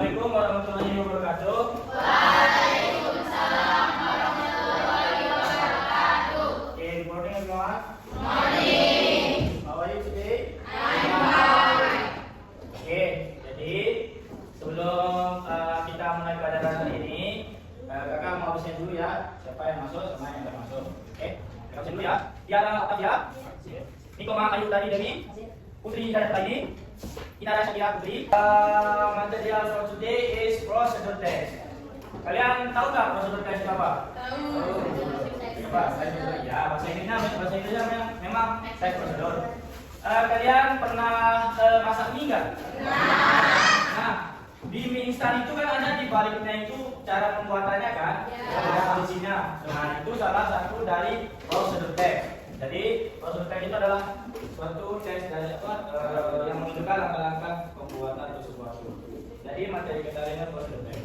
Assalamualaikum warahmatullahi wabarakatuh. Waalaikumsalam warahmatullahi wabarakatuh. Okay, good morning everyone. Morning. How are you today? I'm fine. Okay, jadi sebelum kita mulai pelajaran hari ini, kakak mau absen dulu ya. Siapa yang masuk sama yang nggak masuk? Oke, kakak absen dulu ya. Tiara Octavia, Nikoma Ayu tadi dari Putri Hidayat lagi. Kita ada Syakira Putri. Material for today is procedure test. Kalian tahu nggak procedure test itu apa? Tahu. Apa? Ya, bahasa Inggrisnya memang test prosedur. Kalian pernah masak mie nggak? Nah, di mie instan itu kan ada di baliknya itu cara pembuatannya kan? Ada kondisinya. Nah, itu salah satu dari procedure test. Jadi procedure test itu adalah suatu tes dari yang menunjukkan langkah-langkah pembuatan sebuah suatu. Jadi materi kita ini procedure test.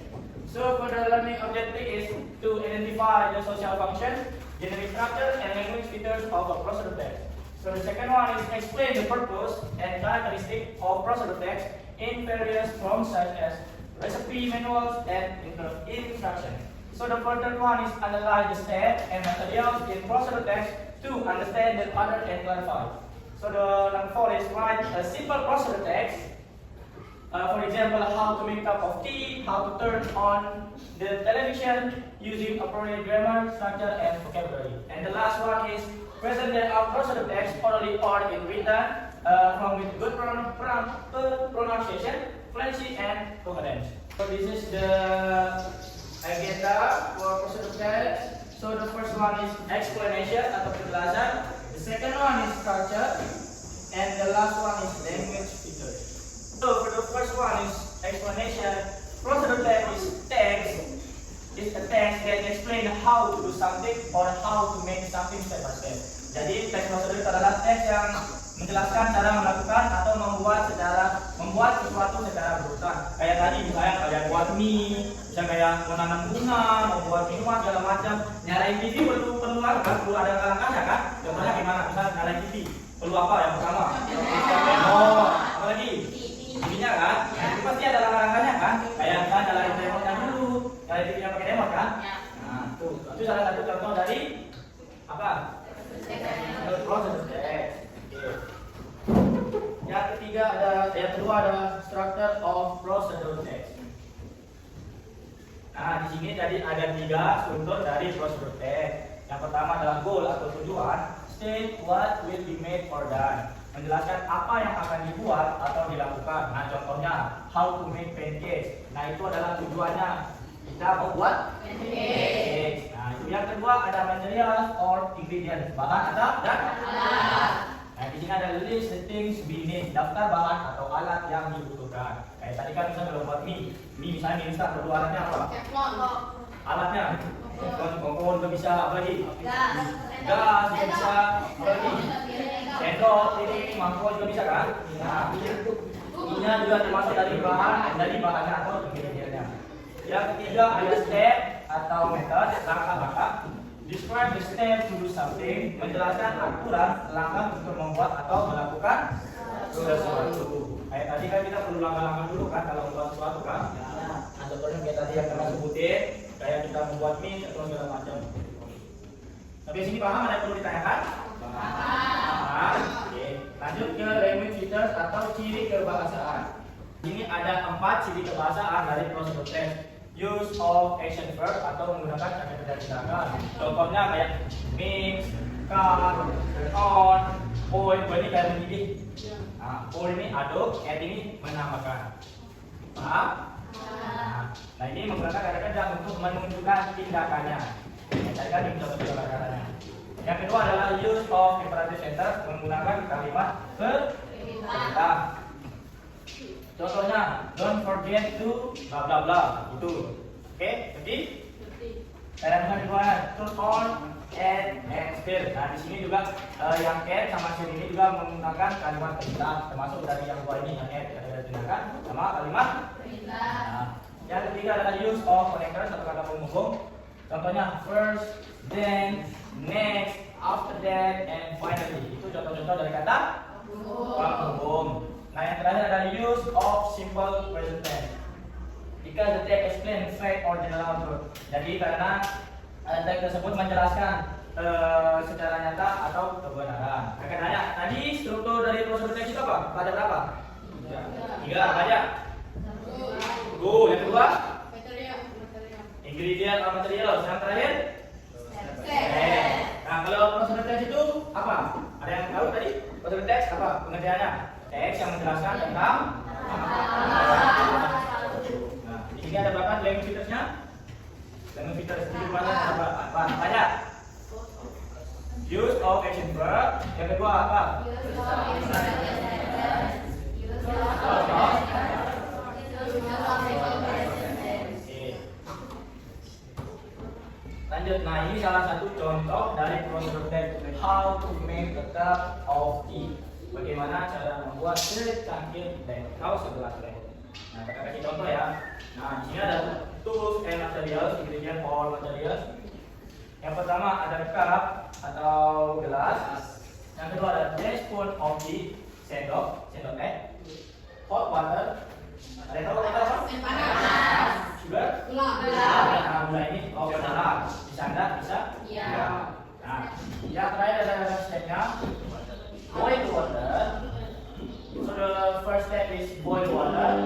So for the learning objective is to identify the social function, generic structure, and language features of a procedure test. So the second one is explain the purpose and characteristic of procedure text in various forms such as recipe, manuals, and instruction. So the third one is analyze the steps and materials in procedure text to understand the pattern and clarify. So the number 4 is write a simple procedure text. For example, how to make a cup of tea, how to turn on the television using appropriate grammar, structure, and vocabulary. And the last one is present the procedure text orally or in written from with good pronunciation, fluency, and coherence. So this is the agenda for procedure text. So the first one is explanation atau penjelasan. The second one is structure, and the last one is language features. So for the first one is explanation. Procedure text is a text that explain how to do something or how to make something step by step. Jadi teks prosedur itu adalah teks yang menjelaskan cara melakukan atau membuat sesuatu secara berurutan. Kayak tadi misalnya kayak buat mie, misalnya kayak menanam bunga, membuat minuman segala macam. Nyalain TV perlu ada langkahnya kan? Contohnya gimana? Misalnya nyalain TV perlu apa yang pertama? Remote, apa lagi? TV-nya kan? Nah, itu pasti ada langkah-langkahnya kan? Kayak misalnya nyalain remote-nya dulu, nyalain TV-nya pakai remote kan? Nah, itu salah satu contoh dari apa? Procedure text. Yang kedua ada structure of procedure text. Nah, di sini tadi ada 3 struktur dari procedure text. Yang pertama adalah goal atau tujuan, state what will be made or done. Menjelaskan apa yang akan dibuat atau dilakukan. Nah, contohnya how to make pancakes. Nah, itu adalah tujuannya. Kita mau buat pancakes. Nah, itu yang kedua ada material or ingredient, bahan atau dan alat. Nah, di sini ada list the things we need, daftar bahan atau alat yang dibutuhkan. Kayak tadi kan misalnya kalau buat mie misalnya mie instan perlu alatnya apa? Alatnya, kompor juga bisa, apa lagi? Gas juga bisa, apa lagi? Sendok, piring, mangkok juga bisa kan? Nah, ini juga termasuk dari bahannya atau ingredientnya. Yang ketiga ada step atau metode, langkah-langkah. Describe the step to do something, menjelaskan aturan langkah untuk membuat atau melakukan sesuatu. Kayak tadi kan kita perlu langkah-langkah dulu kan kalau membuat sesuatu kan. Nah, contohnya kayak tadi yang kita sebutin, kayak kita membuat mie atau segala macam. Sampai sini paham? Ada yang perlu ditanyakan? Paham. Oke. Lanjut ke language features atau ciri kebahasaan. Ini ada 4 ciri kebahasaan dari procedure text. Use of action verb atau menggunakan kata-kata tindakan. Contohnya kayak mix, cut, turn on, pour ini kayak mendidih. Nah, pour ini aduk, add ini menambahkan. Paham? Nah, ini menggunakan kata-kata untuk menunjukkan tindakannya. Saya kan contoh kata-katanya. Yang kedua adalah use of imperative sentence, menggunakan kalimat perintah. Contohnya, don't forget to bla bla bla, itu. Oke, jadi cara kedua turn on, add, and stir. Nah, di sini juga yang add sama stir ini juga menggunakan kalimat perintah, termasuk dari yang dua ini yang add ada tindakan sama kalimat perintah. Nah, yang ketiga adalah use of connectors atau kata penghubung. Contohnya first, then, next, after that, and finally. Itu contoh-contoh dari kata penghubung. Nah, yang terakhir adalah use of simple present tense. because the text explain fact or general truth. Jadi karena teks tersebut menjelaskan secara nyata atau kebenaran. Akan tanya, tadi struktur dari prosedur teks itu apa? Ada berapa? 3. Apa aja? Go. Yang kedua? Ingredient atau material. Yang terakhir? Nah, kalau prosedur teks itu apa? Ada yang tahu tadi? Prosedur teks apa pengertiannya? Teks yang menjelaskan tentang nah, di sini ada berapa language features-nya? Language features di mana apa? Banyak. Use of action verb. Yang kedua apa? Lanjut, nah ini salah satu contoh dari prosedur teks. How to make a cup of tea. Bagaimana cara membuat secangkir teh atau segelas teh. Nah, kita kasih contoh ya. Nah, di sini ada tools and materials, ingredient or materials. Yang pertama ada cup atau gelas. Yang kedua ada teaspoon of tea, sendok teh. Hot water. Ada yang tahu kata apa? Sugar. Nah, gula ini panas. Bisa enggak? Bisa? Iya. Nah, yang terakhir ada stepnya boil water. So the first step is boil water.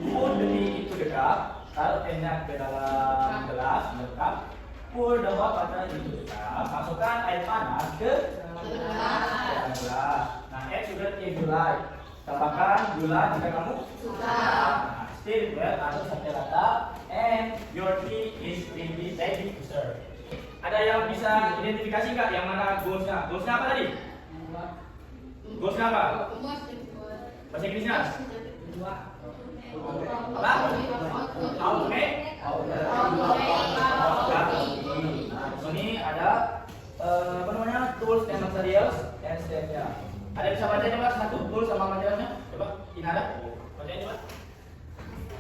Put the tea into the cup. Taruh tehnya ke dalam gelas, cup. Pour the hot water into the cup. Masukkan air panas ke dalam gelas. Nah, add sugar if you like. Tambahkan gula jika kamu suka. Nah, stir well atau sampai rata. And your tea is ready to serve. Ada yang bisa identifikasi nggak yang mana goalsnya? Goalsnya apa tadi? Goalsnya apa? Bahasa Inggrisnya? Apa? How to make? Ini ada apa namanya? Tools and materials and stepnya. Ada yang bisa baca coba satu tools sama materialnya? Coba, ini ada? Bacain coba.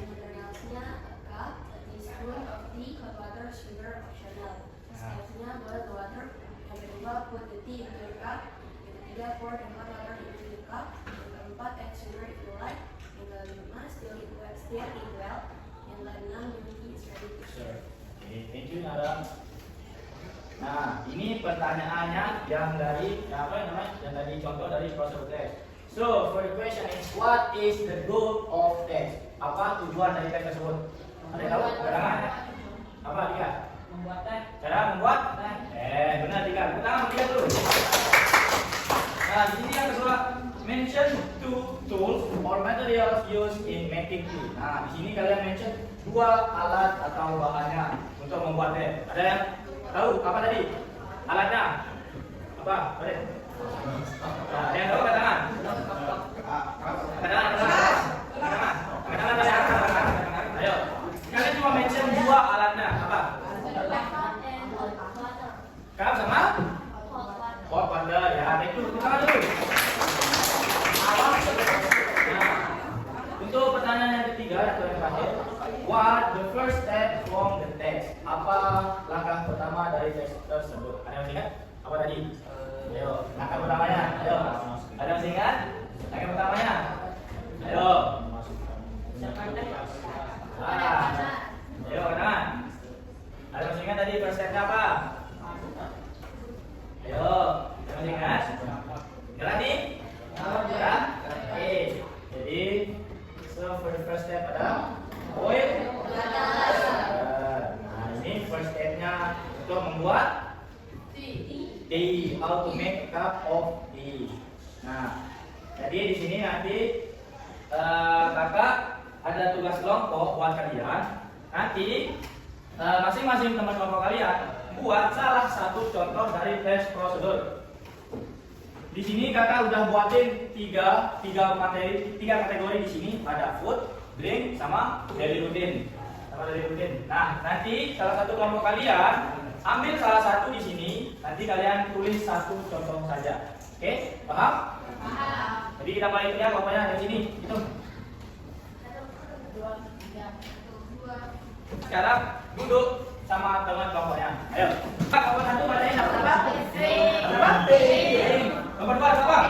Materialsnya cup, teaspoon of tea, hot water, sugar optional. Stepsnya boil the water. Yang kedua put the tea into the cup. Yang ketiga pour the hot water into the cup. Yang keempat add sugar if you like. Yang kelima stir it well. Yang keenam your tea is ready to serve. Oke, thank you Nara. Nah, ini pertanyaannya yang dari apa namanya? Yang tadi contoh dari prosedur teks. So, for the question is what is the goal of text? Apa tujuan dari teks tersebut? Ada yang tahu? Keterangan? Apa Dika? Membuat teh. Cara membuat teh. Benar Dika. Pertama Dika dulu. Nah, di sini yang kedua mention two tools or materials used in making tea. Nah, di sini kalian mention 2 alat atau bahannya untuk membuat teh. Ada yang tahu apa tadi? Alatnya? Apa? Boleh? Nah, ada yang tahu katakan? Katakan. Ayo. Kalian cuma mention 2 alatnya. Apa? Cup sama? Hot water. Ya, itu pertama dulu. Nah, untuk pertanyaan yang ketiga atau yang terakhir, what the first step from the text? Apa langkah pertama dari teks tersebut? Ada yang ingat? Apa tadi? Ayo, langkah pertamanya. Ayo. Ada yang ingat? Langkah pertamanya. Ayo. Ayo, katakan. Ada yang ingat tadi first step-nya apa? Ayo, ada yang ingat? Lagi? Ya. Oke. Jadi, so for the first step ada boil. Nah, ini first step-nya untuk membuat tea. How to make a cup of tea. Nah, jadi di sini nanti kakak ada tugas kelompok buat kalian. Nanti masing-masing teman kelompok kalian buat salah satu contoh dari teks prosedur. Di sini kakak udah buatin tiga kategori di sini, ada food, drink, sama daily routine. Nah, nanti salah satu kelompok kalian ambil salah satu di sini, nanti kalian tulis satu contoh saja. Oke, paham? Paham. Jadi kita mulai kerja kelompoknya dari sini. Hitung. Sekarang duduk sama teman kelompoknya. Ayo. Pak, kelompok satu bacain apa? Apa? Nomor 2 apa?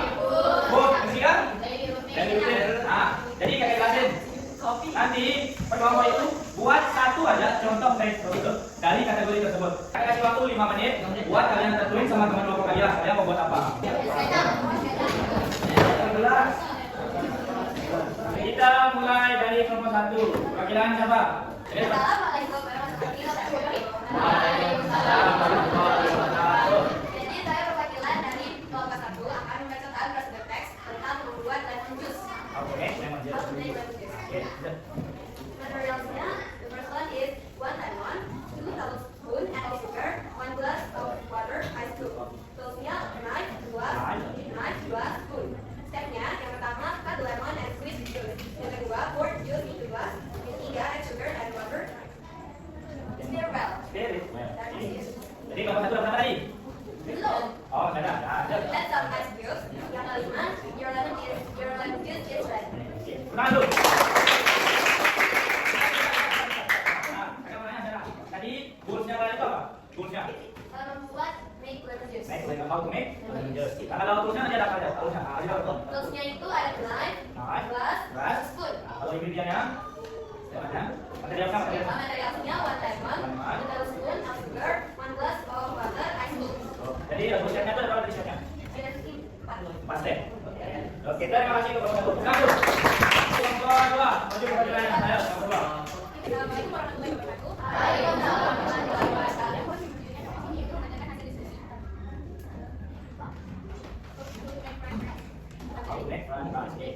Food. Ketiga? Daily routine. Nah, jadi kakak jelasin. Nanti per kelompok itu Buat satu aja contoh teks produk dari kategori tersebut. Saya kasih waktu 5 menit buat kalian tentuin sama teman kelompok kalian. Kalian mau buat apa? Kita mulai dari kelompok 1. Perwakilan siapa? Assalamualaikum warahmatullahi wabarakatuh. Waalaikumsalam warahmatullahi wabarakatuh. Jadi saya perwakilan dari kelompok 1 akan membacakan prosedur teks tentang membuat lemon juice. Oke, lemon juice. Oke. Materialsnya, the first one is 1 lemon, 2 tablespoon apple sugar, 1 glass of water, ice cube. Toolsnya knife 2 spoon. Stepnya, yang pertama cut the lemon and squeeze the juice. Yang kedua, pour juice into glass. Yang ketiga, add sugar and water. Stir well. Very well. That is it. Jadi kelompok 1 apa tadi? Belum. Oh, ada. Add some ice cubes. Yang kelima, your lemon juice is ready. Tenang dulu. Nah, saya mau nanya, tadi goalsnya kalian itu apa? Goalsnya? Membuat make lemon juice. How to make lemon juice. Nah, kalau goalsnya nanti ada apa aja? Goalsnya ada apa? Toolsnya itu ada knife, glass, spoon. Kalau ingredientnya? Materialnya? Materialnya 1 lemon, 2 tablespoon of sugar, 1 glass of water, ice cube. Jadi goalsnya itu ada berapa t-shirtnya? Jadi 4. Pas deh. Oke, terima kasih kepada kelompok 1. Lanjut. Kelompok 2. Maju ke bagian lain. Ayo, kelompok 2. Assalamualaikum warahmatullahi wabarakatuh. Waalaikumsalam warahmatullahi wabarakatuh. Next one, basket.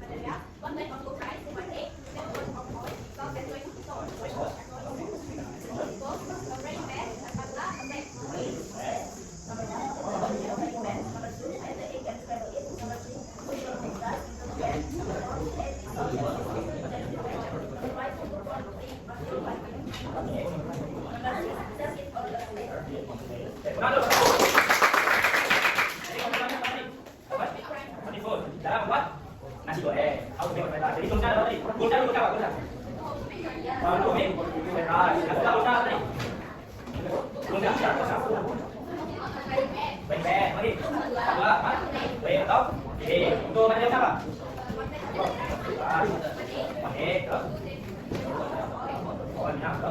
Material, 1 bag of cooked rice, 1 egg, 1 oil, salt and soy sauce. Both of fresh bread, spatula, a bread. Tenang dulu. Jadi kamu bilang tadi, apa? Tadi full. Cara membuat nasi goreng. Aku bikin peta. Jadi goalsnya ada tadi. Goalsnya dulu apa? Goalsnya? Kalau dulu nih, peta. Aku tahu goalsnya tadi. Goalsnya siapa? Baik, lagi. Dua, empat. Baik, atau? Oke, untuk material siapa? Oke, terus. Oh, ini apa?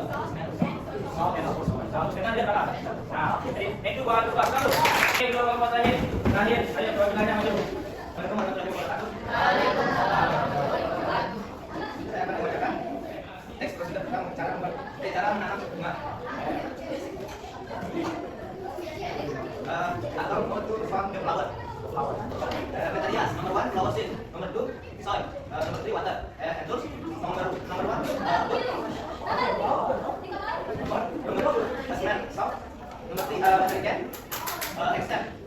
Oke, terus dengan dia apa? Nah, jadi itu buat satu. Oke, dua kelompok terakhir. Ayo perwakilannya maju. Waalaikumsalam warahmatullahi wabarakatuh. Saya akan membacakan teks prosedur tentang cara menanam bunga. Atau how to farm the flower. Materials, number 1 flower seed, number 2 soil, number 3 water, and tools, number 1 number 2 cement, salt, number 3 ingredient, extract,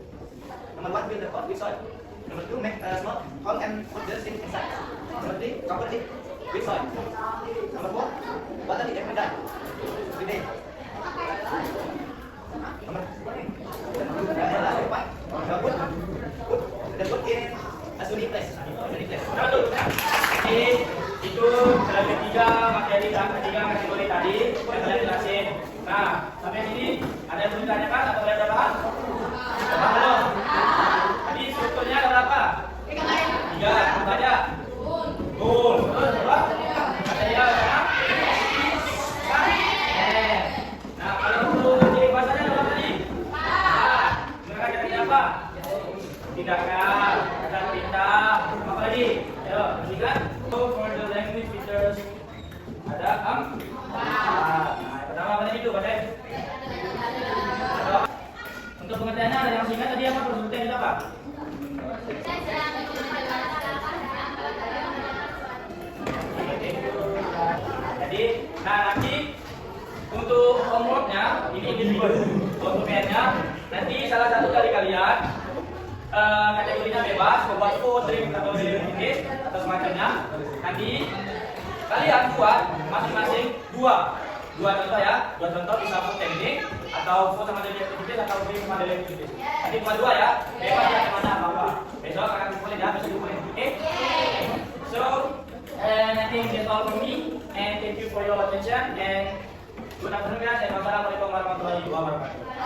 number 1 fill the pot with soil, number 2 make a small hole and put the seed inside, number 3 cover it with soil, number 4 water it every day. Put in a sunny place. Jadi itu dalam ketiga materi dan ketiga kategori tadi yang kalian jelasin. Nah, sampai sini ada yang belum ditanyakan atau ada tambahan? Belum. Tadi strukturnya ada berapa? 3. Apa aja? Goal. Terus apa? Material sama? Nah, kalau untuk ciri bahasanya apa tadi? Mereka jadi apa? Tindakan, kata perintah, apa lagi? Ayo, perhatikan. So for the language features ada Nah, pertama apa tadi itu, bacain. Untuk pengertiannya ada yang singkat tadi apa? Prosedurnya itu apa? Jadi, nah nanti untuk homeworknya ini individu. Untuk PR-nya nanti salah satu dari kalian kategorinya bebas, membuat food, drink atau delivery atau semacamnya. Nanti kalian buat masing-masing dua contoh ya, 2 contoh bisa food technique atau food sama delivery atau drink sama delivery. Nanti buat 2 ya, bebas ya kemana apa-apa. Besok akan kumpulin ya, besok kumpulin. Oke? So, and I think that's all from me. And thank you for your attention. And good afternoon guys. And wassalamualaikum warahmatullahi wabarakatuh.